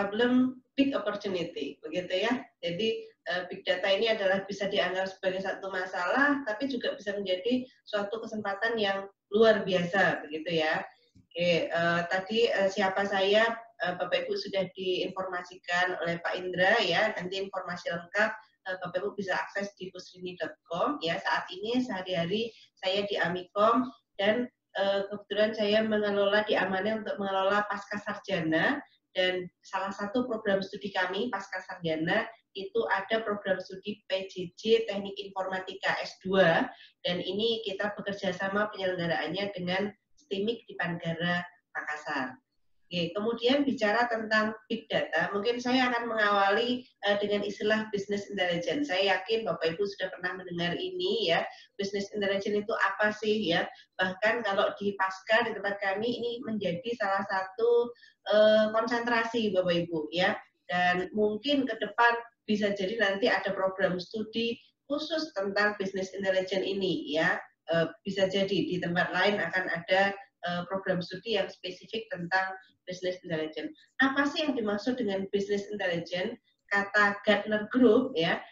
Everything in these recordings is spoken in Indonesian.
problem, big opportunity, begitu ya. Jadi big data ini adalah bisa dianggap sebagai satu masalah, tapi juga bisa menjadi suatu kesempatan yang luar biasa, begitu ya. Oke, tadi siapa saya, Bapak Ibu sudah diinformasikan oleh Pak Indra ya. Nanti informasi lengkap Bapak Ibu bisa akses di pusrini.com ya. Saat ini sehari-hari saya di Amikom dan kebetulan saya mengelola diamanai untuk mengelola pasca sarjana, dan salah satu program studi kami pasca sarjana itu ada program studi PJJ Teknik Informatika S2, dan ini kita bekerja sama penyelenggaraannya dengan STIMIK di Panggara, Makassar. Oke, kemudian bicara tentang big data, mungkin saya akan mengawali dengan istilah business intelligence. Saya yakin Bapak Ibu sudah pernah mendengar ini ya. Business intelligence itu apa sih ya? Bahkan kalau di Pasca di tempat kami ini menjadi salah satu konsentrasi Bapak Ibu ya. Dan mungkin ke depan bisa jadi nanti ada program studi khusus tentang business intelligence ini ya. Bisa jadi di tempat lain akan ada program studi yang spesifik tentang business intelligence. Apa sih yang dimaksud dengan business intelligence? Kata Gartner Group ya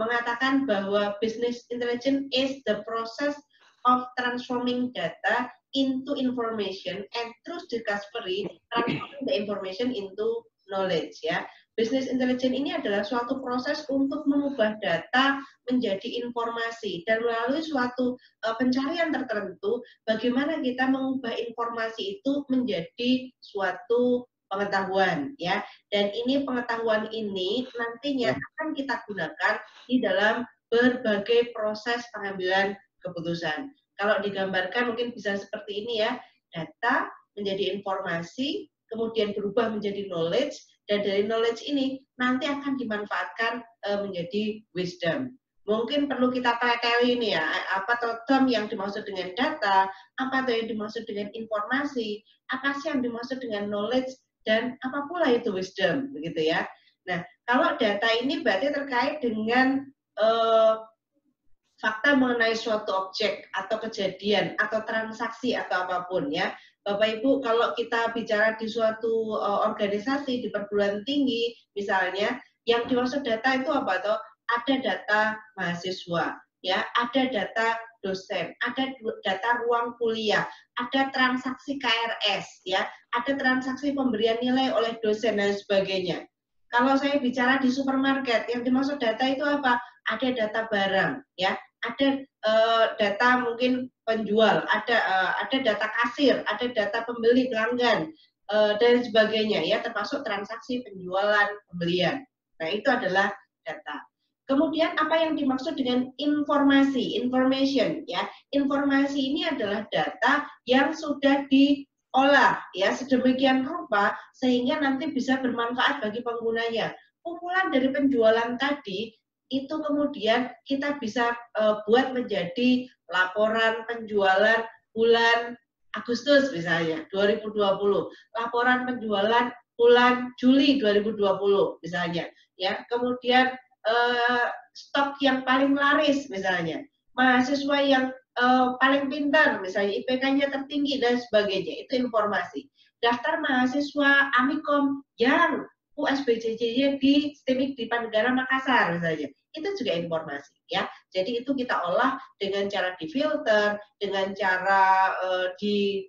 mengatakan bahwa business intelligence is the process of transforming data into information and through discovery transforming the information into knowledge ya. Business intelligence ini adalah suatu proses untuk mengubah data menjadi informasi, dan melalui suatu pencarian tertentu, bagaimana kita mengubah informasi itu menjadi suatu pengetahuan, ya. Dan ini pengetahuan ini nantinya akan kita gunakan di dalam berbagai proses pengambilan keputusan. Kalau digambarkan mungkin bisa seperti ini ya, data menjadi informasi, kemudian berubah menjadi knowledge, dan dari knowledge ini nanti akan dimanfaatkan menjadi wisdom. Mungkin perlu kita pelajari ini ya, apa term yang dimaksud dengan data, apa yang dimaksud dengan informasi, apa sih yang dimaksud dengan knowledge, dan apa pula itu wisdom, begitu ya. Nah, kalau data ini berarti terkait dengan fakta mengenai suatu objek atau kejadian atau transaksi atau apapun ya. Bapak Ibu, kalau kita bicara di suatu organisasi di perguruan tinggi misalnya, yang dimaksud data itu apa toh? Ada data mahasiswa, ya, ada data dosen, ada data ruang kuliah, ada transaksi KRS, ya, ada transaksi pemberian nilai oleh dosen dan sebagainya. Kalau saya bicara di supermarket, yang dimaksud data itu apa? Ada data barang, ya, ada data mungkin penjual, ada data kasir, ada data pembeli pelanggan dan sebagainya ya, termasuk transaksi penjualan pembelian. Nah, itu adalah data. Kemudian apa yang dimaksud dengan informasi, information ya. Informasi ini adalah data yang sudah diolah ya sedemikian rupa sehingga nanti bisa bermanfaat bagi penggunanya. Kumpulan dari penjualan tadi itu kemudian kita bisa buat menjadi laporan penjualan bulan Agustus misalnya 2020, laporan penjualan bulan Juli 2020 misalnya ya. Kemudian stok yang paling laris misalnya, mahasiswa yang paling pintar misalnya IPK-nya tertinggi dan sebagainya, itu informasi. Daftar mahasiswa Amikom yang USBJJ di STIMIK di Panggara Makassar misalnya, itu juga informasi ya. Jadi itu kita olah dengan cara difilter, dengan cara di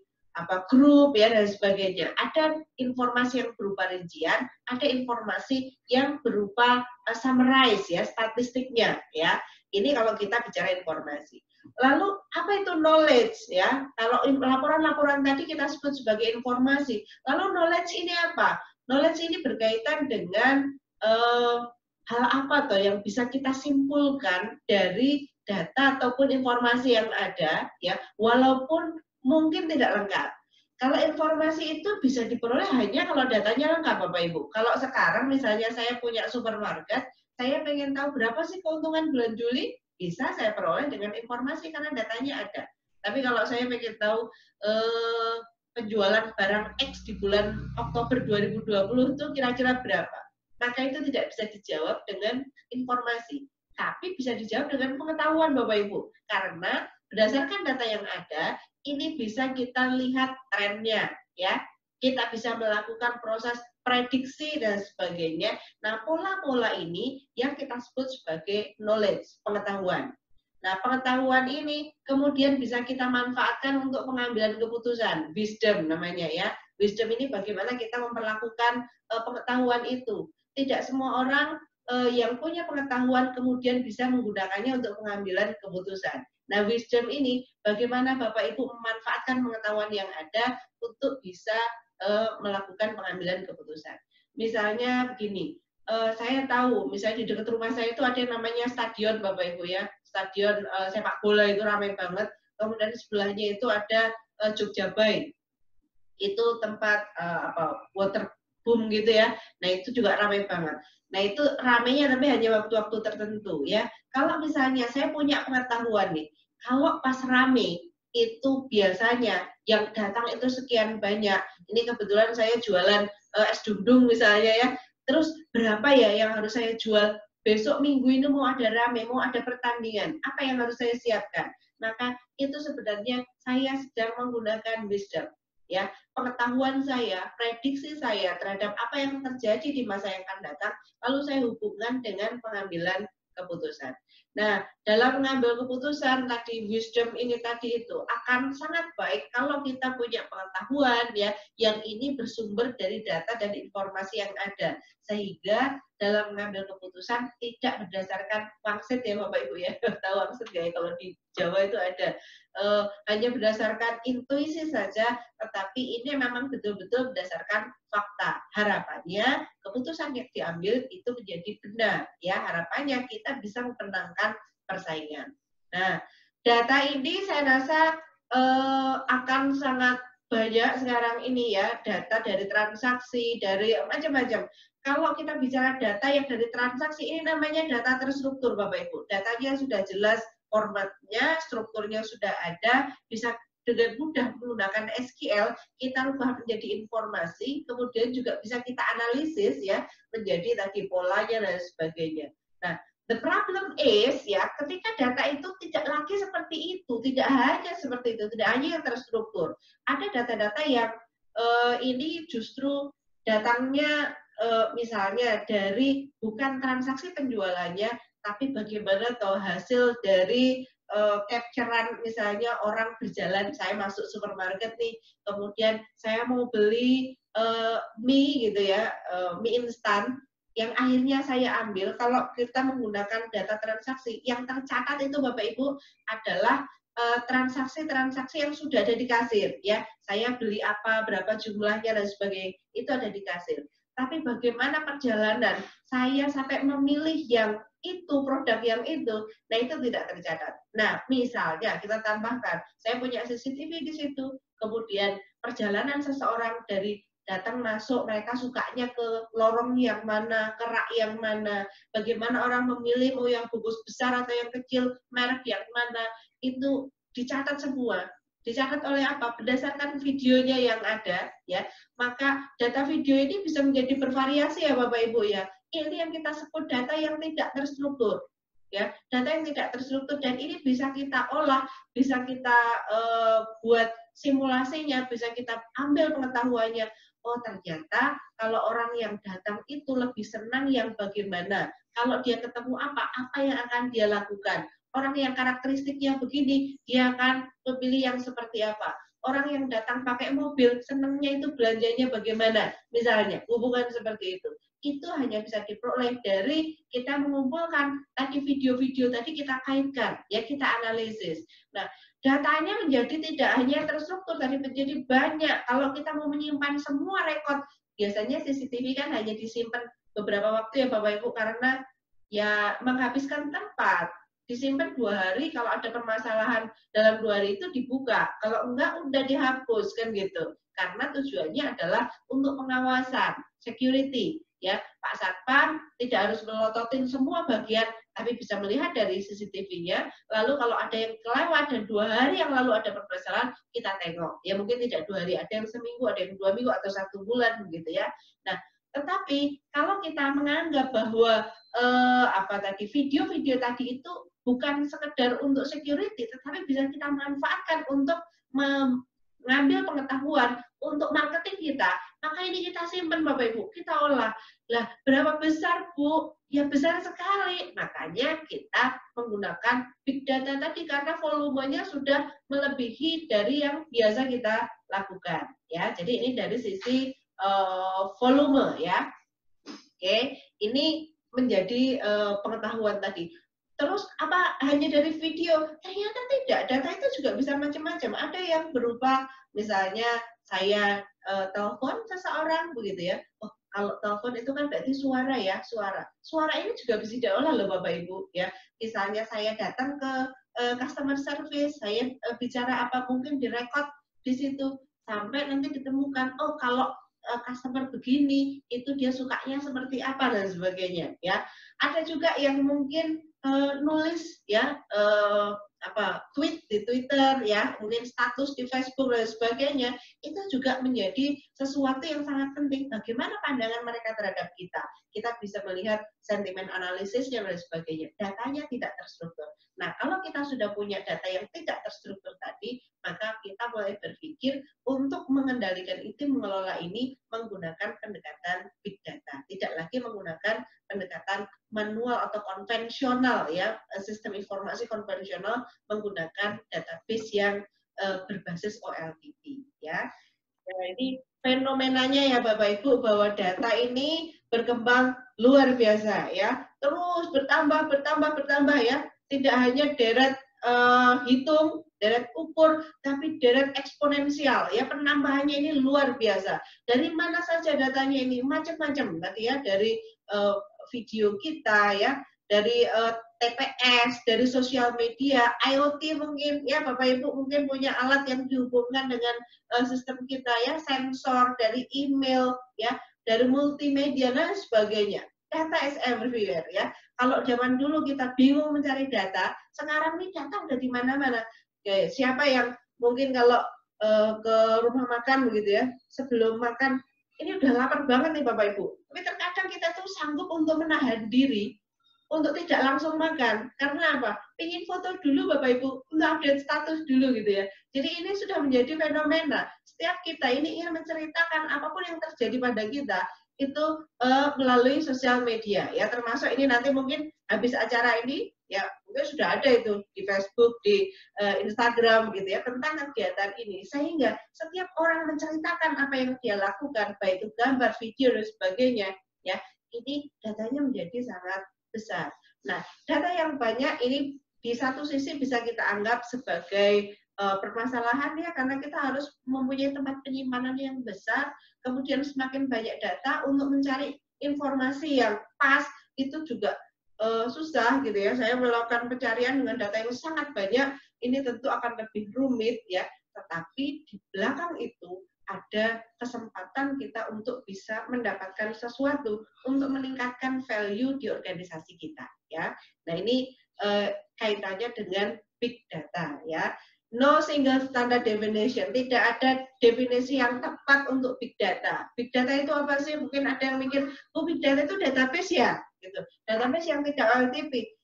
grup ya dan sebagainya. Ada informasi yang berupa rincian, ada informasi yang berupa summarize ya, statistiknya ya. Ini kalau kita bicara informasi. Lalu apa itu knowledge ya? Kalau laporan-laporan tadi kita sebut sebagai informasi. Lalu knowledge ini apa? Knowledge ini berkaitan dengan hal apa toh yang bisa kita simpulkan dari data ataupun informasi yang ada ya, walaupun mungkin tidak lengkap. Kalau informasi itu bisa diperoleh hanya kalau datanya lengkap Bapak Ibu. Kalau sekarang misalnya saya punya supermarket, saya pengen tahu berapa sih keuntungan bulan Juli, bisa saya peroleh dengan informasi karena datanya ada. Tapi kalau saya pengen tahu penjualan barang X di bulan Oktober 2020 itu kira-kira berapa, maka itu tidak bisa dijawab dengan informasi. Tapi bisa dijawab dengan pengetahuan Bapak Ibu. Karena berdasarkan data yang ada, ini bisa kita lihat trennya ya. Kita bisa melakukan proses prediksi dan sebagainya. Nah, pola-pola ini yang kita sebut sebagai knowledge, pengetahuan. Nah, pengetahuan ini kemudian bisa kita manfaatkan untuk pengambilan keputusan, wisdom namanya ya. Wisdom ini bagaimana kita memperlakukan pengetahuan itu. Tidak semua orang yang punya pengetahuan kemudian bisa menggunakannya untuk pengambilan keputusan. Nah, wisdom ini bagaimana Bapak Ibu memanfaatkan pengetahuan yang ada untuk bisa melakukan pengambilan keputusan. Misalnya begini, saya tahu misalnya di dekat rumah saya itu ada yang namanya stadion Bapak Ibu ya, stadion sepak bola itu ramai banget. Kemudian sebelahnya itu ada Jogjabai, itu tempat water boom gitu ya. Nah itu juga ramai banget. Nah itu ramainya tapi hanya waktu-waktu tertentu ya. Kalau misalnya saya punya pengetahuan nih, kalau pas rame itu biasanya yang datang itu sekian banyak. Ini kebetulan saya jualan es dundung misalnya ya. Terus berapa ya yang harus saya jual? Besok minggu ini mau ada rame, mau ada pertandingan. Apa yang harus saya siapkan? Maka itu sebenarnya saya sedang menggunakan wisdom. Ya, pengetahuan saya, prediksi saya terhadap apa yang terjadi di masa yang akan datang, lalu saya hubungkan dengan pengambilan keputusan. Nah, dalam mengambil keputusan tadi wisdom ini tadi itu akan sangat baik kalau kita punya pengetahuan ya yang ini bersumber dari data dan informasi yang ada, sehingga dalam mengambil keputusan tidak berdasarkan wangsit ya Bapak Ibu ya. Tahu wangsit nggak ya, kalau di Jawa itu ada hanya berdasarkan intuisi saja, tetapi ini memang betul-betul berdasarkan fakta. Harapannya keputusan yang diambil itu menjadi benar ya, harapannya kita bisa memenangkan persaingan. Nah, data ini saya rasa akan sangat banyak sekarang ini ya, data dari transaksi, dari macam-macam. Kalau kita bicara data yang dari transaksi, ini namanya data terstruktur Bapak Ibu. Datanya sudah jelas, formatnya, strukturnya sudah ada, bisa dengan mudah menggunakan SQL, kita rubah menjadi informasi, kemudian juga bisa kita analisis ya, menjadi tadi polanya dan sebagainya. Nah, the problem is ya, ketika data itu tidak lagi seperti itu, tidak hanya seperti itu, tidak hanya yang terstruktur. Ada data-data yang ini justru datangnya misalnya dari bukan transaksi penjualannya, tapi bagaimana tahu hasil dari capturean misalnya orang berjalan, saya masuk supermarket nih, kemudian saya mau beli mie gitu ya, mie instan, yang akhirnya saya ambil. Kalau kita menggunakan data transaksi, yang tercatat itu Bapak Ibu adalah transaksi-transaksi yang sudah ada di kasir ya. Saya beli apa, berapa jumlahnya dan sebagainya, itu ada di kasir. Tapi bagaimana perjalanan saya sampai memilih yang itu, produk yang itu, nah itu tidak tercatat. Nah, misalnya kita tambahkan, saya punya CCTV di situ, kemudian perjalanan seseorang dari datang masuk, mereka sukanya ke lorong yang mana, ke rak yang mana, bagaimana orang memilih mau yang bungkus besar atau yang kecil, merek yang mana, itu dicatat semua. Dicatat oleh apa? Berdasarkan videonya yang ada, ya. Maka data video ini bisa menjadi bervariasi ya Bapak Ibu ya. Ini yang kita sebut data yang tidak terstruktur, ya. Data yang tidak terstruktur, dan ini bisa kita olah, bisa kita buat simulasinya, bisa kita ambil pengetahuannya. Oh ternyata kalau orang yang datang itu lebih senang yang bagaimana. Kalau dia ketemu apa yang akan dia lakukan. Orang yang karakteristiknya begini, dia akan memilih yang seperti apa. Orang yang datang pakai mobil, senangnya itu belanjanya bagaimana, misalnya, hubungan seperti itu. Itu hanya bisa diperoleh dari kita mengumpulkan tadi video-video tadi, kita kaitkan, ya kita analisis. Nah, datanya menjadi tidak hanya terstruktur, tadi menjadi banyak. Kalau kita mau menyimpan semua rekod, biasanya CCTV kan hanya disimpan beberapa waktu ya Bapak Ibu, karena ya menghabiskan tempat. Disimpan 2 hari, kalau ada permasalahan dalam 2 hari itu dibuka, kalau enggak udah dihapus kan gitu. Karena tujuannya adalah untuk pengawasan, security, ya. Pak Satpam tidak harus melototin semua bagian, tapi bisa melihat dari CCTV-nya. Lalu kalau ada yang kelewat dan 2 hari yang lalu ada permasalahan, kita tengok. Ya mungkin tidak 2 hari, ada yang seminggu, ada yang 2 minggu atau 1 bulan begitu ya. Nah, tetapi kalau kita menganggap bahwa video-video tadi itu bukan sekedar untuk security, tetapi bisa kita manfaatkan untuk ngambil pengetahuan untuk marketing kita, maka ini kita simpan Bapak Ibu, kita olah. Lah, berapa besar Bu? Ya besar sekali. Makanya kita menggunakan big data tadi karena volumenya sudah melebihi dari yang biasa kita lakukan. Ya, jadi ini dari sisi volume ya. Oke, ini menjadi pengetahuan tadi. Terus apa hanya dari video? Ternyata tidak. Data itu juga bisa macam-macam. Ada yang berupa misalnya saya telepon seseorang begitu ya. Oh, kalau telepon itu kan berarti suara ya, suara. Suara ini juga bisa diolah loh Bapak Ibu ya. Misalnya saya datang ke customer service, saya bicara apa mungkin direkod di situ sampai nanti ditemukan oh kalau customer begini itu dia sukanya seperti apa dan sebagainya ya. Ada juga yang mungkin nulis ya tweet di Twitter ya, mungkin status di Facebook dan sebagainya, itu juga menjadi sesuatu yang sangat penting. Bagaimana pandangan mereka terhadap kita? Kita bisa melihat sentimen analisisnya dan sebagainya. Datanya tidak terstruktur. Nah, kalau kita sudah punya data yang tidak terstruktur tadi, maka kita mulai berpikir untuk mengendalikan itu, mengelola ini menggunakan pendekatan big data. Tidak lagi menggunakan pendekatan manual atau konvensional ya, sistem informasi konvensional menggunakan database yang berbasis OLTP ya. Nah, ini fenomenanya ya Bapak Ibu bahwa data ini berkembang luar biasa ya. Terus bertambah ya. Tidak hanya deret hitung, deret ukur, tapi deret eksponensial ya. Penambahannya ini luar biasa. Dari mana saja datanya ini macam-macam tadi ya, dari video kita ya, dari TPS, dari sosial media, IoT mungkin ya Bapak Ibu mungkin punya alat yang dihubungkan dengan sistem kita ya, sensor, dari email ya, dari multimedia dan sebagainya. Data is everywhere ya. Kalau zaman dulu kita bingung mencari data, sekarang nih data udah di mana-mana. Oke, siapa yang mungkin kalau ke rumah makan begitu ya, sebelum makan ini udah lapar banget nih Bapak Ibu. Tapi terkadang kita tuh sanggup untuk menahan diri untuk tidak langsung makan. Karena apa? Ingin foto dulu Bapak Ibu, untuk update status dulu gitu ya. Jadi ini sudah menjadi fenomena. Setiap kita ini ingin menceritakan apapun yang terjadi pada kita, itu melalui sosial media. Ya, termasuk ini nanti mungkin habis acara ini, ya mungkin sudah ada itu di Facebook, di Instagram gitu ya, tentang kegiatan ini. Sehingga setiap orang menceritakan apa yang dia lakukan, baik itu gambar, video, dan sebagainya, ya ini datanya menjadi sangat besar. Nah, data yang banyak ini di satu sisi bisa kita anggap sebagai permasalahan ya, karena kita harus mempunyai tempat penyimpanan yang besar, kemudian semakin banyak data untuk mencari informasi yang pas itu juga susah gitu ya. Saya melakukan pencarian dengan data yang sangat banyak, ini tentu akan lebih rumit ya. Tetapi di belakang itu ada kesempatan kita untuk bisa mendapatkan sesuatu untuk meningkatkan value di organisasi kita ya. Nah, ini kaitannya dengan big data ya. No single standard definition, tidak ada definisi yang tepat untuk big data. Big data itu apa sih? Mungkin ada yang mikir, oh big data itu database ya, gitu. Database yang tidak OLTP.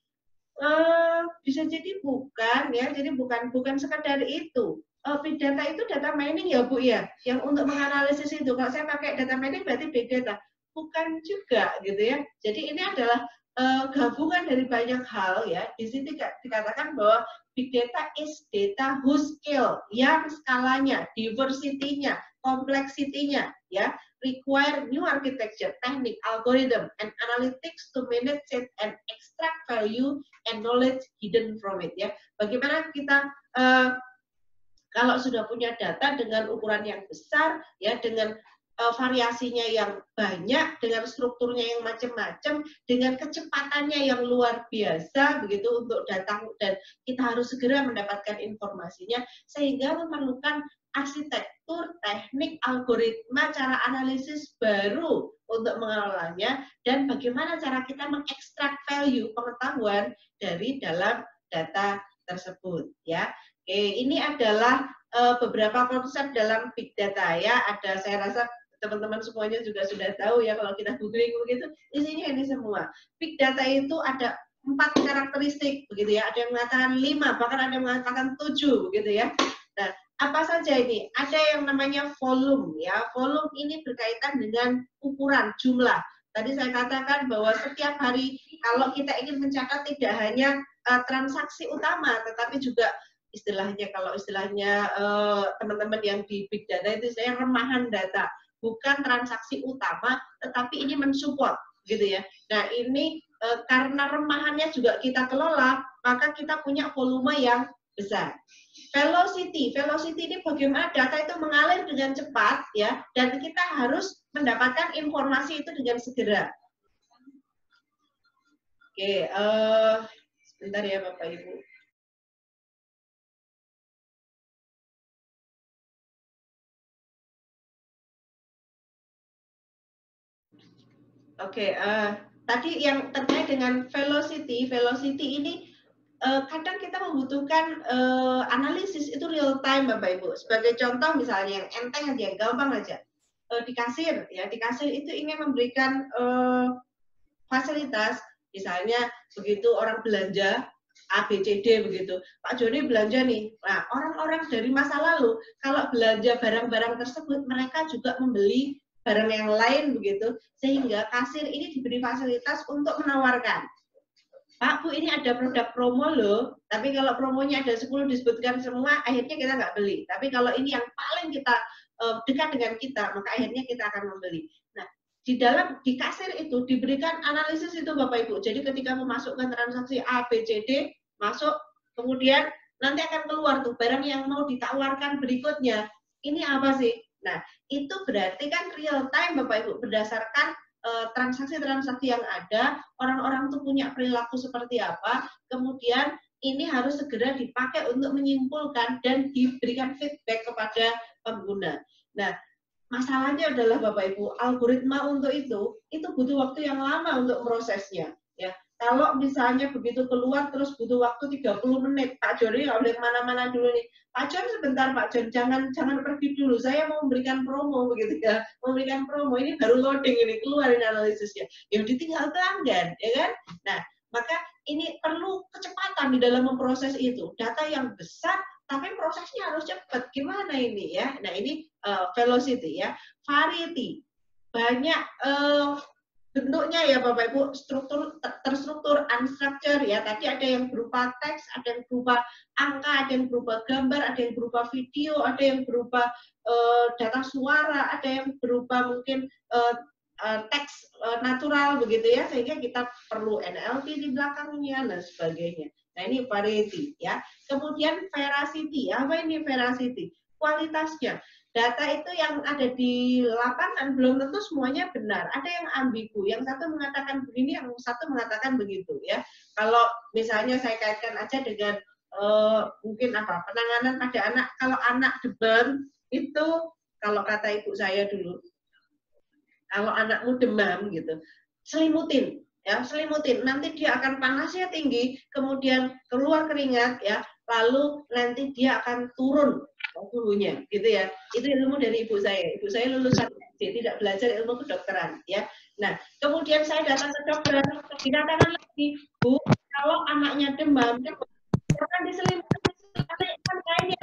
Bisa jadi bukan ya, jadi bukan sekadar itu. Big data itu data mining ya Bu ya, yang untuk menganalisis itu. Kalau saya pakai data mining berarti big data, bukan juga gitu ya. Jadi ini adalah gabungan dari banyak hal ya. Di sini dikatakan bahwa big data is data whose scale, yang skalanya, diversity-nya, kompleksitinya ya, require new architecture, technique, algorithm, and analytics to manage it and extract value and knowledge hidden from it ya. Bagaimana kita kalau sudah punya data dengan ukuran yang besar ya, dengan variasinya yang banyak, dengan strukturnya yang macam-macam, dengan kecepatannya yang luar biasa begitu untuk datang, dan kita harus segera mendapatkan informasinya, sehingga memerlukan arsitektur, teknik, algoritma, cara analisis baru untuk mengelolanya, dan bagaimana cara kita mengekstrak value pengetahuan dari dalam data tersebut ya. Oke, ini adalah beberapa konsep dalam big data ya. Ada, saya rasa teman-teman semuanya juga sudah tahu ya, kalau kita googling begitu, isinya ini semua. Big data itu ada 4 karakteristik begitu ya. Ada yang mengatakan 5, bahkan ada yang mengatakan 7 begitu ya. Nah, Apa saja ini? Ada yang namanya volume ya. Volume ini berkaitan dengan ukuran, jumlah. Tadi saya katakan bahwa setiap hari kalau kita ingin mencatat tidak hanya transaksi utama, tetapi juga istilahnya kalau istilahnya teman-teman yang di big data itu saya remahan data, bukan transaksi utama, tetapi ini mensupport gitu ya. Nah ini karena remahannya juga kita kelola, maka kita punya volume yang besar. Velocity ini bagaimana data itu mengalir dengan cepat ya, dan kita harus mendapatkan informasi itu dengan segera. Oke, sebentar ya Bapak Ibu. Oke, tadi yang terkait dengan velocity ini kadang kita membutuhkan analisis itu real time Bapak Ibu. Sebagai contoh misalnya yang enteng aja, yang gampang aja. Di kasir ya, di kasir itu ingin memberikan fasilitas, misalnya begitu orang belanja A, B, C, D begitu. Pak Joni belanja nih. Nah, orang-orang dari masa lalu kalau belanja barang-barang tersebut mereka juga membeli barang yang lain begitu, sehingga kasir ini diberi fasilitas untuk menawarkan, Pak, Bu, ini ada produk promo loh, tapi kalau promonya ada 10 disebutkan semua, akhirnya kita nggak beli. Tapi kalau ini yang paling kita dekat dengan kita, maka akhirnya kita akan membeli. Nah, di kasir itu diberikan analisis itu Bapak Ibu. Jadi ketika memasukkan transaksi A, B, C, D, masuk, kemudian nanti akan keluar tuh barang yang mau ditawarkan berikutnya. Ini apa sih? Nah, itu berarti kan real time Bapak Ibu, berdasarkan transaksi-transaksi yang ada, orang-orang tuh punya perilaku seperti apa, kemudian ini harus segera dipakai untuk menyimpulkan dan diberikan feedback kepada pengguna. Nah, masalahnya adalah Bapak Ibu, algoritma untuk itu butuh waktu yang lama untuk prosesnya. Ya, kalau misalnya begitu keluar terus butuh waktu 30 menit, Pak Joni nggak boleh kemana-mana dulu nih. Pak Jon sebentar Pak Jon, jangan pergi dulu. Saya mau memberikan promo begitu ya. Memberikan promo ini baru loading ini, keluarin analisisnya. Ya ditinggal pelanggan, ya kan? Nah, maka ini perlu kecepatan di dalam memproses itu. Data yang besar tapi prosesnya harus cepat. Gimana ini ya? Nah, ini velocity ya. Variety. Banyak bentuknya ya Bapak Ibu, terstruktur, unstructured ya. Tadi ada yang berupa teks, ada yang berupa angka, ada yang berupa gambar, ada yang berupa video, ada yang berupa data suara, ada yang berupa mungkin teks natural begitu ya, sehingga kita perlu NLP di belakangnya dan sebagainya. Nah ini variety ya. Kemudian veracity, apa ini veracity? Kualitasnya. Data itu yang ada di lapangan belum tentu semuanya benar. Ada yang ambigu, yang satu mengatakan begini, yang satu mengatakan begitu ya. Kalau misalnya saya kaitkan aja dengan mungkin apa penanganan pada anak, kalau anak demam itu kalau kata ibu saya dulu, kalau anakmu demam gitu, selimutin ya, selimutin. Nanti dia akan panasnya tinggi, kemudian keluar keringat ya, lalu nanti dia akan turun suhunya gitu ya. Itu ilmu dari ibu saya. Ibu saya lulusan SD, tidak belajar ilmu kedokteran ya. Nah, kemudian saya datang ke dokter, dikatakan lagi, Bu, kalau anaknya demam, jangan diselimuti, kan kainnya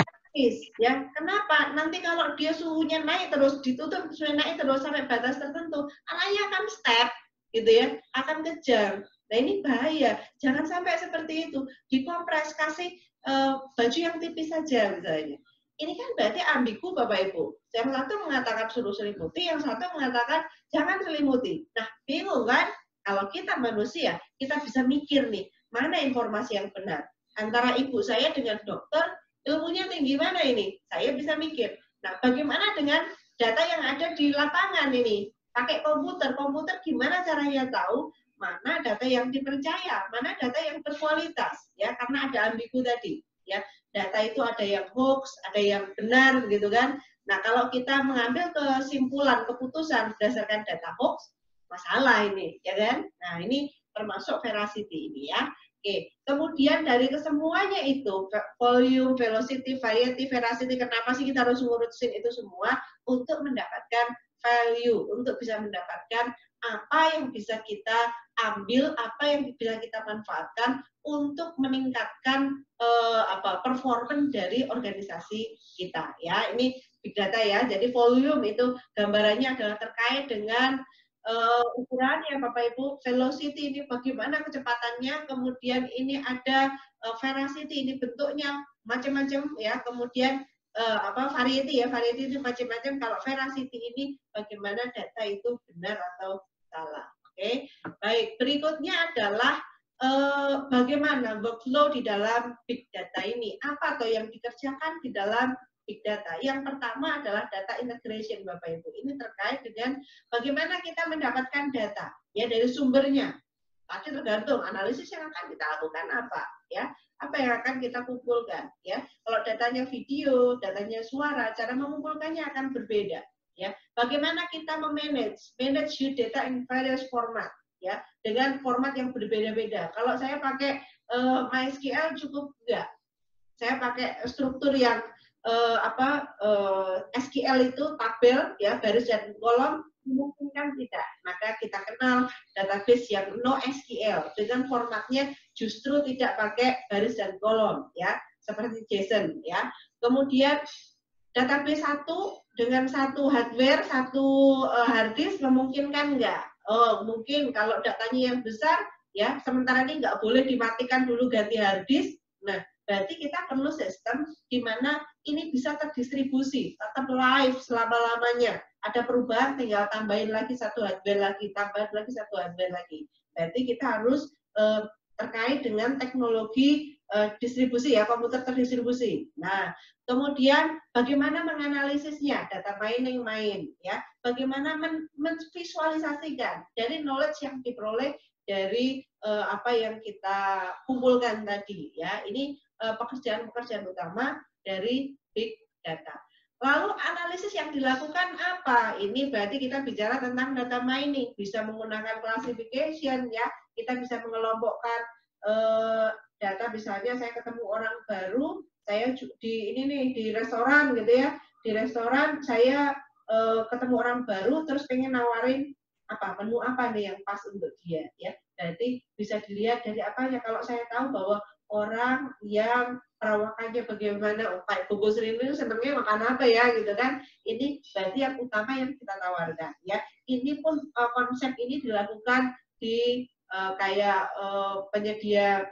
ya. Kenapa? Nanti kalau dia suhunya naik terus, ditutup suhunya naik terus sampai batas tertentu, anaknya akan step gitu ya, akan kejang. Nah ini bahaya. Jangan sampai seperti itu. Dikompres, kasih baju yang tipis saja misalnya. Ini kan berarti ambigu Bapak Ibu. Yang satu mengatakan suruh selimuti, yang satu mengatakan jangan selimuti. Nah bingung kan? Kalau kita manusia, kita bisa mikir nih, mana informasi yang benar. Antara ibu saya dengan dokter, ilmunya tinggi mana ini? Saya bisa mikir. Nah bagaimana dengan data yang ada di lapangan ini? Pakai komputer gimana caranya tahu mana data yang dipercaya, mana data yang berkualitas, ya karena ada ambigu tadi, ya data itu ada yang hoax, ada yang benar, gitu kan? Nah kalau kita mengambil kesimpulan, keputusan berdasarkan data hoax, masalah ini, ya kan? Nah ini termasuk veracity ini ya. Oke, kemudian dari kesemuanya itu, volume, velocity, variety, veracity, kenapa sih kita harus ngurusin itu semua? Untuk mendapatkan value, untuk bisa mendapatkan apa yang bisa kita ambil, apa yang bisa kita manfaatkan untuk meningkatkan performa dari organisasi kita. Ya, ini big data ya. Jadi volume itu gambarannya adalah terkait dengan ukurannya Bapak Ibu, velocity ini bagaimana kecepatannya, kemudian ini ada veracity ini bentuknya macam-macam ya, kemudian variety ya, variety itu macam-macam. Kalau veracity ini bagaimana data itu benar atau salah. Oke, baik. Berikutnya adalah bagaimana workflow di dalam big data ini. Apa atau yang dikerjakan di dalam big data? Yang pertama adalah data integration, Bapak Ibu. Ini terkait dengan bagaimana kita mendapatkan data ya dari sumbernya. Tapi tergantung analisis yang akan kita lakukan apa ya. Apa yang akan kita kumpulkan ya. Kalau datanya video, datanya suara, cara mengumpulkannya akan berbeda. Ya, bagaimana kita manage your data in various format ya, dengan format yang berbeda-beda. Kalau saya pakai MySQL cukup enggak? Saya pakai struktur yang SQL itu tabel ya, baris dan kolom, memungkinkan tidak. Maka kita kenal database yang NoSQL dengan formatnya justru tidak pakai baris dan kolom ya, seperti JSON ya. Kemudian database satu dengan satu hardware, satu hard disk memungkinkan enggak? Oh, mungkin kalau datanya yang besar, ya, sementara ini nggak boleh dimatikan dulu ganti hard disk. Nah, berarti kita perlu sistem di mana ini bisa terdistribusi, tetap live selama-lamanya. Ada perubahan, tinggal tambahin lagi satu hardware lagi, tambahin lagi satu hardware lagi. Berarti kita harus terkait dengan teknologi distribusi ya, komputer terdistribusi. Nah, kemudian bagaimana menganalisisnya, data mining ya, bagaimana memvisualisasikan dari knowledge yang diperoleh dari apa yang kita kumpulkan tadi ya. Ini pekerjaan-pekerjaan utama dari big data. Lalu analisis yang dilakukan apa? Ini berarti kita bicara tentang data mining, bisa menggunakan classification ya. Kita bisa mengelompokkan data, misalnya saya ketemu orang baru, saya di restoran gitu ya, di restoran saya ketemu orang baru terus pengen nawarin menu apa nih yang pas untuk dia ya. Berarti bisa dilihat dari apanya. Kalau saya tahu bahwa orang yang perawakannya bagaimana, kayak Bu Sri ini sebenarnya makan apa ya gitu kan, ini berarti yang utama yang kita tawarkan ya. Ini pun konsep ini dilakukan di kayak penyedia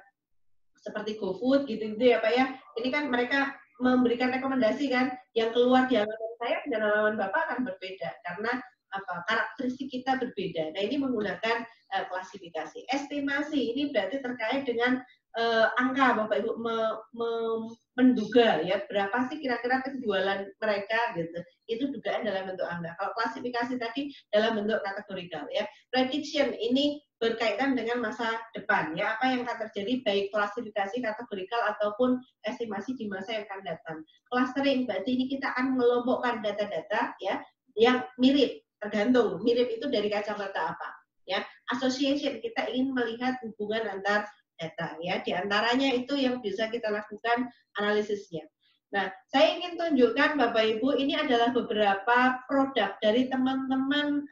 seperti GoFood gitu-gitu ya Pak ya. Ini kan mereka memberikan rekomendasi kan, yang keluar di halaman saya dan halaman Bapak akan berbeda karena karakteristik kita berbeda. Nah, ini menggunakan klasifikasi. Estimasi ini berarti terkait dengan angka, Bapak Ibu menduga ya berapa sih kira-kira penjualan mereka gitu. Itu dugaan dalam bentuk angka. Kalau klasifikasi tadi dalam bentuk kategorikal ya. Prediction ini berkaitan dengan masa depan ya, apa yang akan terjadi baik klasifikasi kategorikal ataupun estimasi di masa yang akan datang. Clustering berarti ini kita akan mengelompokkan data-data ya yang mirip, tergantung mirip itu dari kacamata apa ya. Association, kita ingin melihat hubungan antar data ya, di antaranya itu yang bisa kita lakukan analisisnya. Nah, saya ingin tunjukkan Bapak Ibu, ini adalah beberapa produk dari teman-teman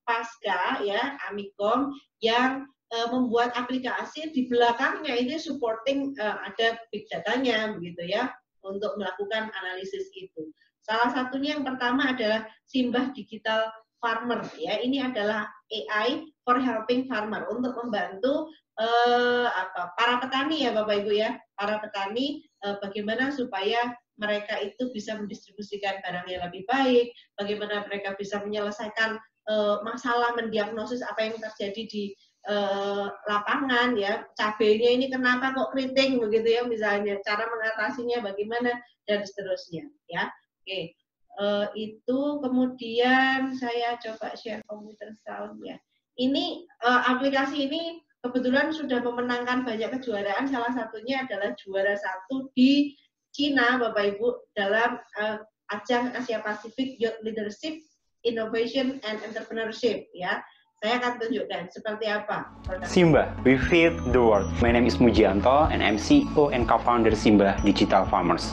pasca ya, Amikom yang membuat aplikasi, di belakangnya ini supporting ada big datanya begitu ya, untuk melakukan analisis itu. Salah satunya yang pertama adalah Simbah Digital Farmer ya. Ini adalah AI for helping farmer, untuk membantu para petani ya Bapak Ibu ya. Para petani bagaimana supaya mereka itu bisa mendistribusikan barangnya lebih baik, bagaimana mereka bisa menyelesaikan masalah, mendiagnosis apa yang terjadi di lapangan ya. Cabenya ini kenapa kok keriting begitu ya misalnya, cara mengatasinya bagaimana dan seterusnya ya. Oke, itu kemudian saya coba share komputer sound ya. Ini aplikasi ini kebetulan sudah memenangkan banyak kejuaraan, salah satunya adalah juara 1 di Cina Bapak Ibu dalam ajang Asia Pacific Youth Leadership, Innovation and Entrepreneurship ya. Saya akan tunjukkan seperti apa Simbah, we feed the world. My name is Mujianto and I'm CEO and co-founder Simbah Digital Farmers.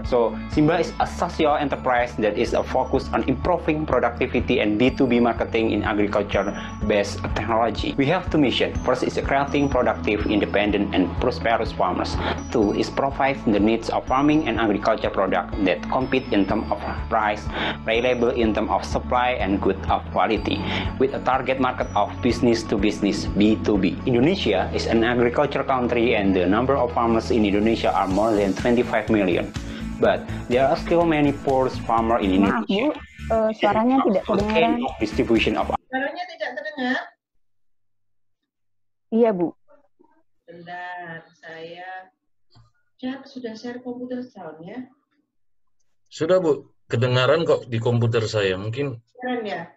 So Simba is a social enterprise that is a focus on improving productivity and B2B marketing in agriculture-based technology. We have two missions. First is creating productive, independent, and prosperous farmers. Two is provide the needs of farming and agriculture products that compete in terms of price, reliable in terms of supply, and good of quality, with a target market of business to business B2B. Indonesia is an agriculture country and the number of farmers in Indonesia are more than 25 million. But there are still many poor farmers in Indonesia. Maaf Bu, suaranya tidak kedengaran. Distribution of Suaranya tidak terdengar? Iya Bu. Bentar, saya sudah share komputer sound-nya. Sudah Bu, kedengaran kok di komputer saya. Mungkin Keren ya?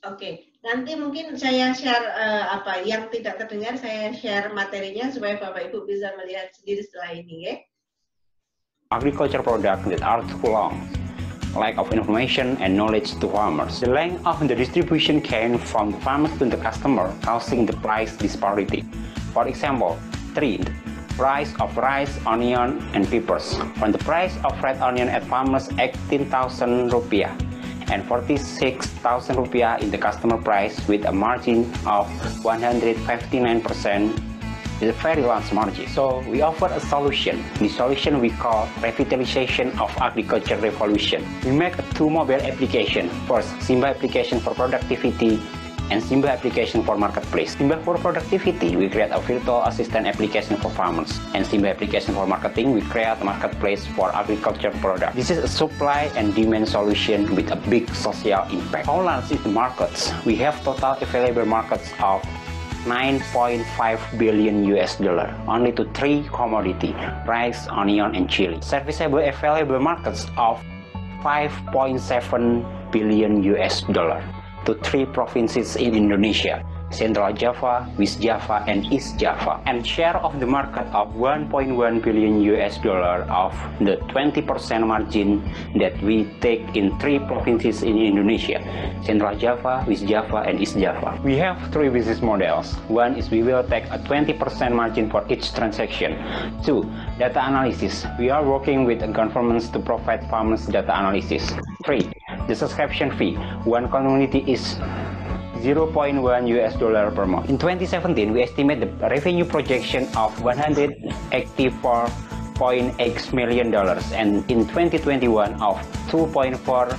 Oke, nanti mungkin saya share yang tidak terdengar, saya share materinya supaya Bapak Ibu bisa melihat sendiri setelah ini, ya. Agriculture products that are too long, lack of information and knowledge to farmers. The length of the distribution chain from the farmers to the customer, causing the price disparity. For example, 3. Price of rice, onion, and peppers. When the price of red onion at farmers 18,000 rupiah and 46,000 rupiah in the customer price with a margin of 159%, is a very large margin. So we offer a solution. The solution we call revitalization of agriculture revolution. We make two mobile application. First, Simba application for productivity and Simba application for marketplace. Simba for productivity, we create a virtual assistant application for farmers. And Simba application for marketing, we create a marketplace for agriculture products. This is a supply and demand solution with a big social impact. How large is the markets? We have total available markets of 9.5 billion US dollar, only to 3 commodity, rice, onion, and chili. Serviceable available markets of 5.7 billion US dollar to 3 provinces in Indonesia, Central Java, West Java, and East Java, and share of the market of 1.1 billion US dollar of the 20% margin that we take in 3 provinces in Indonesia, Central Java, West Java, and East Java. We have 3 business models. One is we will take a 20% margin for each transaction. 2. Data analysis. We are working with governments to provide farmers data analysis. 3. The subscription fee. One community is 0.1 US dollar per month. In 2017, we estimate the revenue projection of $184.8 million, and in 2021 of $2.4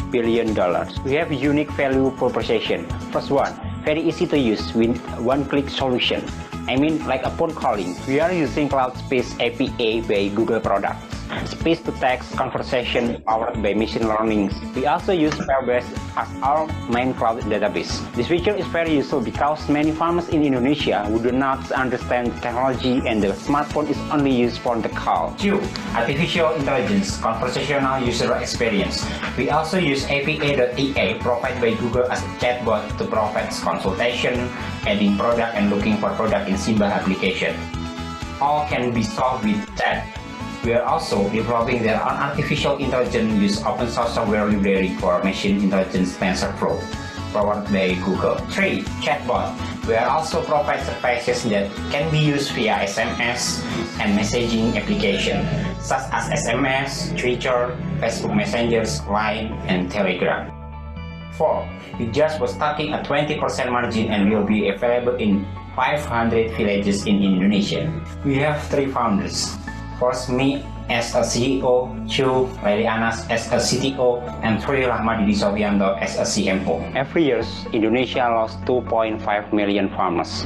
billion. We have unique value proposition. First one, very easy to use with one-click solution. I mean, like a phone calling. We are using Cloud Space API by Google products. Speech-to-text conversation powered by machine learning. We also use Firebase as our main cloud database. This feature is very useful because many farmers in Indonesia who do not understand technology and the smartphone is only used for the call. 2. Artificial intelligence, conversational user experience. We also use API.EA provided by Google as a chatbot to provide consultation, adding product and looking for product in Simba application. All can be solved with chat. We are also developing their own artificial intelligence use open source software library for machine intelligence TensorFlow, powered by Google. 3. Chatbot. We are also provide services that can be used via SMS and messaging application, such as SMS, Twitter, Facebook Messengers, Line, and Telegram. 4. We just was starting a 20% margin and will be available in 500 villages in Indonesia. We have 3 founders. First, me as a CEO, Chu Lelianas as a CTO, and Tri Rahmadidi Sofianto as a CMO. Every year, Indonesia lost 2.5 million farmers.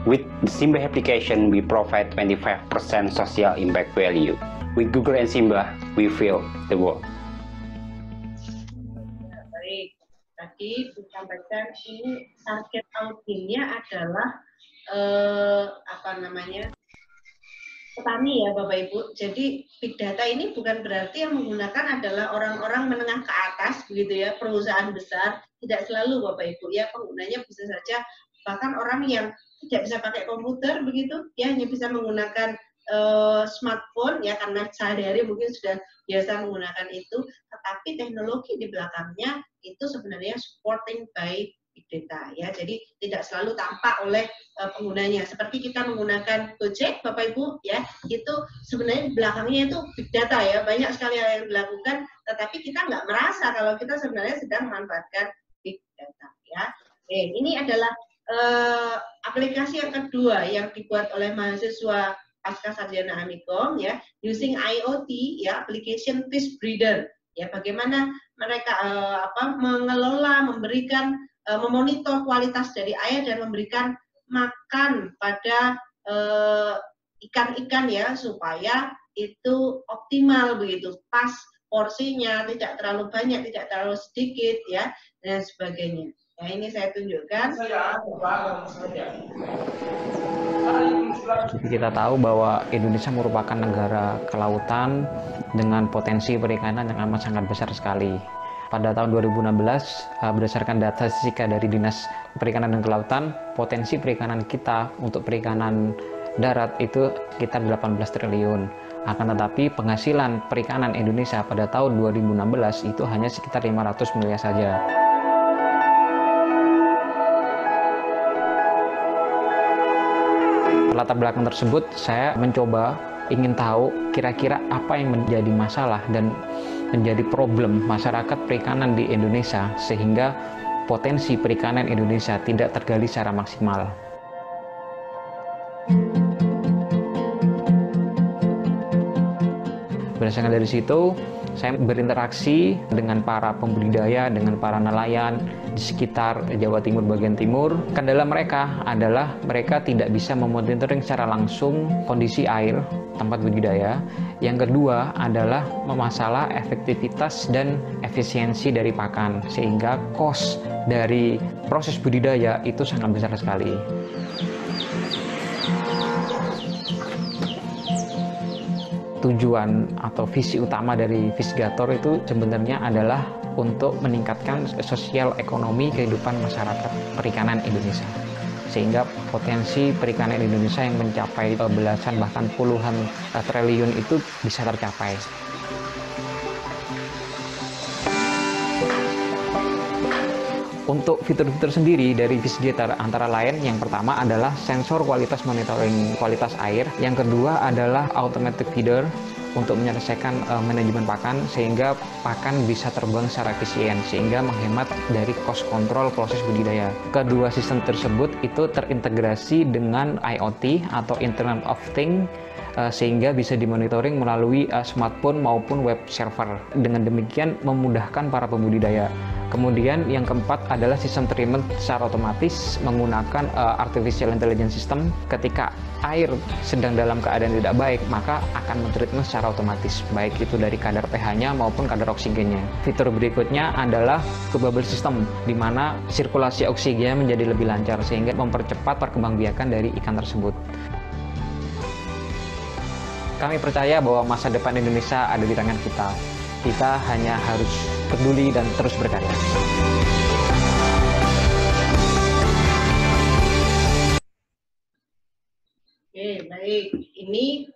With the Simba application, we provide 25% social impact value. With Google and Simba, we fill the world. Baik, tadi disampaikan ini target audiennya adalah petani ya Bapak Ibu. Jadi big data ini bukan berarti yang menggunakan adalah orang-orang menengah ke atas begitu ya, perusahaan besar, tidak selalu Bapak Ibu ya, penggunanya bisa saja bahkan orang yang tidak bisa pakai komputer begitu, ya hanya bisa menggunakan smartphone ya karena sehari-hari mungkin sudah biasa menggunakan itu, tetapi teknologi di belakangnya itu sebenarnya supporting by big kita ya. Jadi tidak selalu tampak oleh penggunanya. Seperti kita menggunakan Gojek, Bapak Ibu ya, itu sebenarnya belakangnya itu big data ya, banyak sekali yang dilakukan, tetapi kita nggak merasa kalau kita sebenarnya sedang memanfaatkan big data ya. Oke, ini adalah aplikasi yang kedua yang dibuat oleh mahasiswa pasca sarjana Amikom ya, using IoT ya, application fish breeder ya, bagaimana mereka mengelola, memberikan, memonitor kualitas dari air dan memberikan makan pada ikan-ikan ya, supaya itu optimal begitu, pas porsinya, tidak terlalu banyak, tidak terlalu sedikit ya, dan sebagainya. Nah, ini saya tunjukkan. Jadi kita tahu bahwa Indonesia merupakan negara kelautan dengan potensi perikanan yang amat sangat besar sekali. Pada tahun 2016, berdasarkan data statistika dari Dinas Perikanan dan Kelautan, potensi perikanan kita untuk perikanan darat itu sekitar 18 triliun. Akan tetapi penghasilan perikanan Indonesia pada tahun 2016 itu hanya sekitar 500 miliar saja. Latar belakang tersebut, saya mencoba ingin tahu kira-kira apa yang menjadi masalah dan menjadi problem masyarakat perikanan di Indonesia sehingga potensi perikanan Indonesia tidak tergali secara maksimal. Berdasarkan dari situ, saya berinteraksi dengan para pembudidaya, dengan para nelayan di sekitar Jawa Timur bagian timur. Kendala mereka adalah mereka tidak bisa memonitoring secara langsung kondisi air tempat budidaya. Yang kedua adalah masalah efektivitas dan efisiensi dari pakan, sehingga cost dari proses budidaya itu sangat besar sekali. Tujuan atau visi utama dari Fisgator itu sebenarnya adalah untuk meningkatkan sosial ekonomi kehidupan masyarakat perikanan Indonesia, sehingga potensi perikanan Indonesia yang mencapai belasan bahkan puluhan triliun itu bisa tercapai. Untuk fitur-fitur sendiri dari Fisgator antara lain, yang pertama adalah sensor kualitas monitoring kualitas air, yang kedua adalah automatic feeder untuk menyelesaikan manajemen pakan sehingga pakan bisa terbang secara efisien sehingga menghemat dari cost control proses budidaya. Kedua sistem tersebut itu terintegrasi dengan IoT atau Internet of Things sehingga bisa dimonitoring melalui smartphone maupun web server. Dengan demikian memudahkan para pembudidaya. Kemudian yang keempat adalah sistem treatment secara otomatis menggunakan artificial intelligence system. Ketika air sedang dalam keadaan tidak baik, maka akan mentreatment secara otomatis, baik itu dari kadar pH-nya maupun kadar oksigennya. Fitur berikutnya adalah bubble system, di mana sirkulasi oksigen menjadi lebih lancar sehingga mempercepat perkembangbiakan dari ikan tersebut. Kami percaya bahwa masa depan Indonesia ada di tangan kita. Kita hanya harus peduli dan terus berkarya. Oke, baik. Ini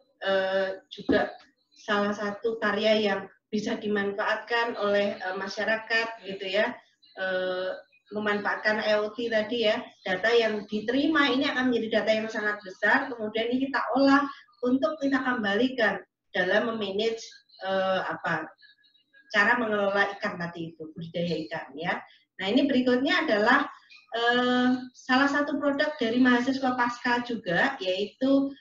juga salah satu karya yang bisa dimanfaatkan oleh masyarakat, gitu ya. Memanfaatkan IoT tadi ya, data yang diterima ini akan menjadi data yang sangat besar, kemudian ini kita olah untuk kita kembalikan dalam memanage cara mengelola ikan tadi itu, budidaya ikan ya. Nah ini berikutnya adalah salah satu produk dari mahasiswa pasca juga, yaitu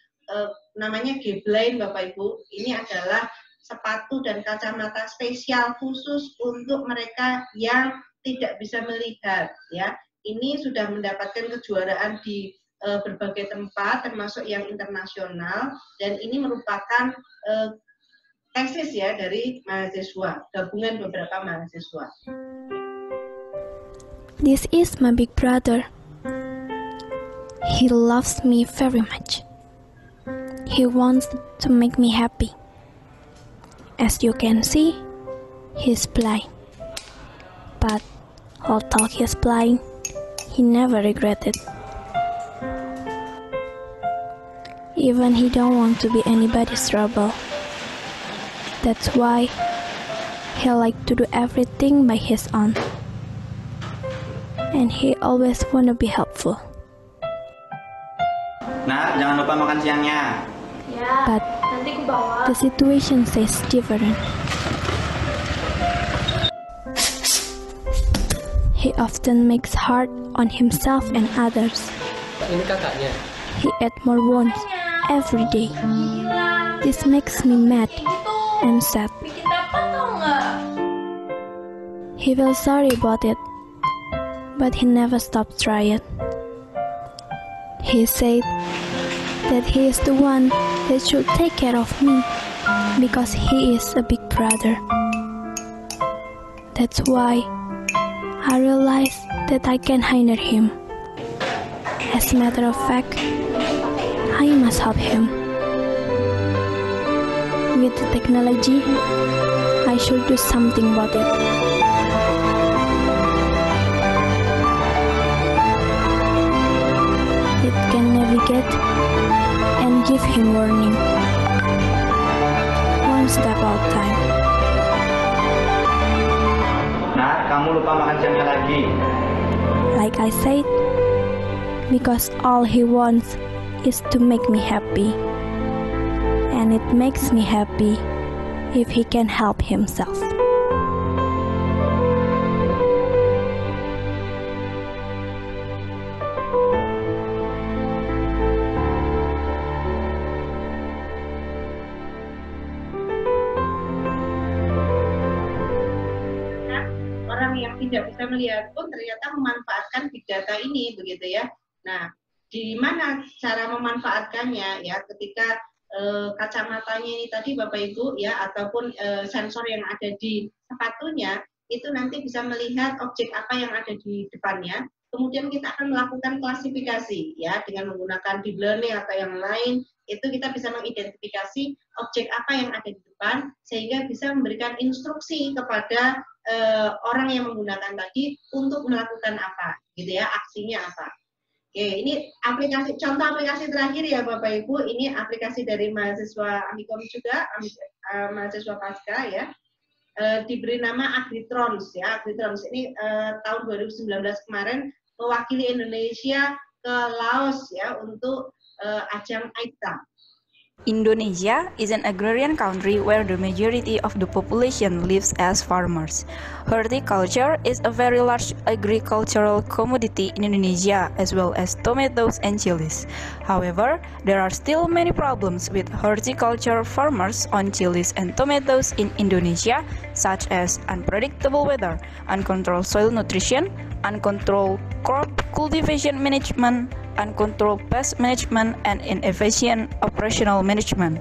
namanya G-Blind Bapak Ibu. Ini adalah sepatu dan kacamata spesial khusus untuk mereka yang tidak bisa melihat ya. Ini sudah mendapatkan kejuaraan di berbagai tempat termasuk yang internasional, dan ini merupakan tesis ya dari mahasiswa, gabungan beberapa mahasiswa. This is my big brother. He loves me very much. He wants to make me happy. As you can see, he's blind. But although he's blind, he never regretted. Even he don't want to be anybody's trouble. That's why he like to do everything by his own. and he always wanna be helpful. Nah, jangan lupa makan siangnya. Ya, But nanti ku bawa. the situation says different. He often makes hard on himself and others. Ini kakaknya. He ate more worms every day. This makes me mad and sad. Bikin dapat tau nggak? He feels sorry about it, but he never stopped trying. He said that he is the one that should take care of me because he is a big brother. That's why I realized that I can hinder him. As a matter of fact, I must help him. With the technology, I should do something about it. It can navigate and give him warning. One step at a time. Nah, kamu lupa makan siangnya lagi. Like I said, because all he wants is to make me happy. And it makes me happy if he can help himself. Orang yang tidak bisa melihat pun ternyata memanfaatkan big data ini, begitu ya. Nah, di mana cara memanfaatkannya ya, ketika kacamatanya ini tadi Bapak Ibu ya, ataupun sensor yang ada di sepatunya itu nanti bisa melihat objek apa yang ada di depannya. Kemudian kita akan melakukan klasifikasi ya dengan menggunakan deep learning atau yang lain. Itu kita bisa mengidentifikasi objek apa yang ada di depan sehingga bisa memberikan instruksi kepada orang yang menggunakan tadi untuk melakukan apa, gitu ya, aksinya apa. Oke, ini aplikasi, contoh aplikasi terakhir ya Bapak Ibu, ini aplikasi dari mahasiswa Amikom juga, mahasiswa Pasca ya, diberi nama Agritrons ya. Agritrons ini tahun 2019 kemarin mewakili Indonesia ke Laos ya untuk ajang AITA. Indonesia is an agrarian country where the majority of the population lives as farmers. Horticulture is a very large agricultural commodity in Indonesia, as well as tomatoes and chilies. However, there are still many problems with horticulture farmers on chilies and tomatoes in Indonesia, such as unpredictable weather, uncontrolled soil nutrition, uncontrolled crop cultivation management, uncontrolled pest management, and inefficient operational management.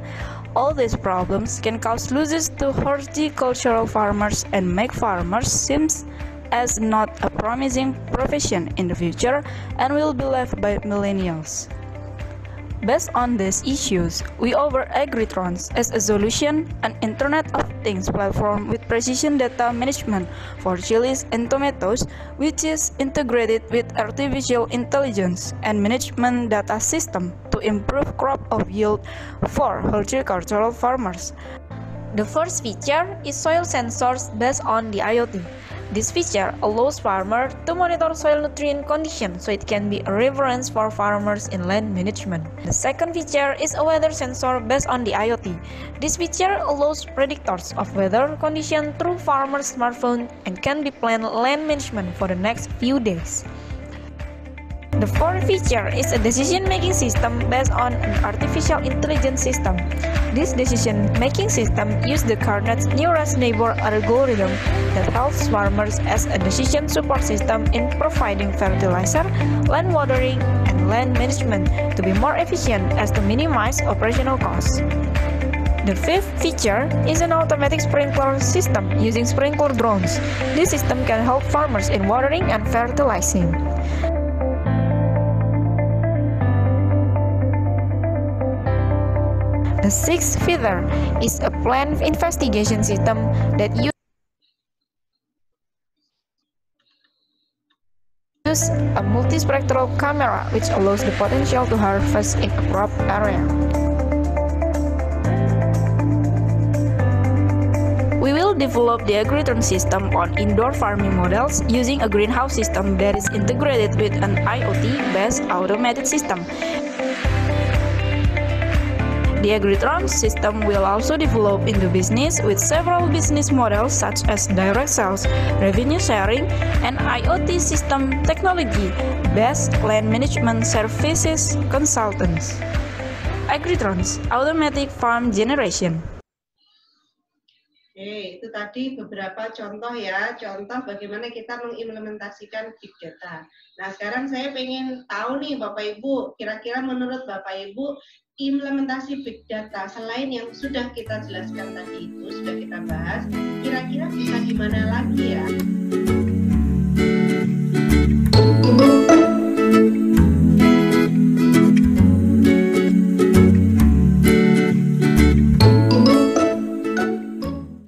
All these problems can cause losses to horticultural farmers and make farmers seem as not a promising profession in the future and will be left by millennials. Based on these issues, we offer Agritrons as a solution, an Internet of Things platform with precision data management for chilies and tomatoes, which is integrated with artificial intelligence and management data system to improve crop of yield for horticultural farmers. The first feature is soil sensors based on the IoT. This feature allows farmers to monitor soil nutrient condition so it can be a reference for farmers in land management. The second feature is a weather sensor based on the IoT. This feature allows predictors of weather condition through farmers' smartphone and can be planned land management for the next few days. The fourth feature is a decision-making system based on an artificial intelligence system. This decision-making system uses the Carnet's nearest neighbor algorithm that helps farmers as a decision support system in providing fertilizer, land watering, and land management to be more efficient as to minimize operational costs. The fifth feature is an automatic sprinkler system using sprinkler drones. This system can help farmers in watering and fertilizing. The sixth feature is a plant investigation system that uses a multispectral camera which allows the potential to harvest in a crop area. We We will develop the Agritron system on indoor farming models using a greenhouse system that is integrated with an IoT-based automated system. The Agritron system will also develop into business with several business models such as direct sales, revenue sharing, and IoT system technology-based land management services consultants. Agritron's automatic farm generation. Oke, itu tadi beberapa contoh ya, contoh bagaimana kita mengimplementasikan Big Data. Nah, sekarang saya pengen tahu nih Bapak Ibu, kira-kira menurut Bapak Ibu, implementasi Big Data selain yang sudah kita jelaskan tadi itu, sudah kita bahas, kira-kira bisa gimana lagi ya?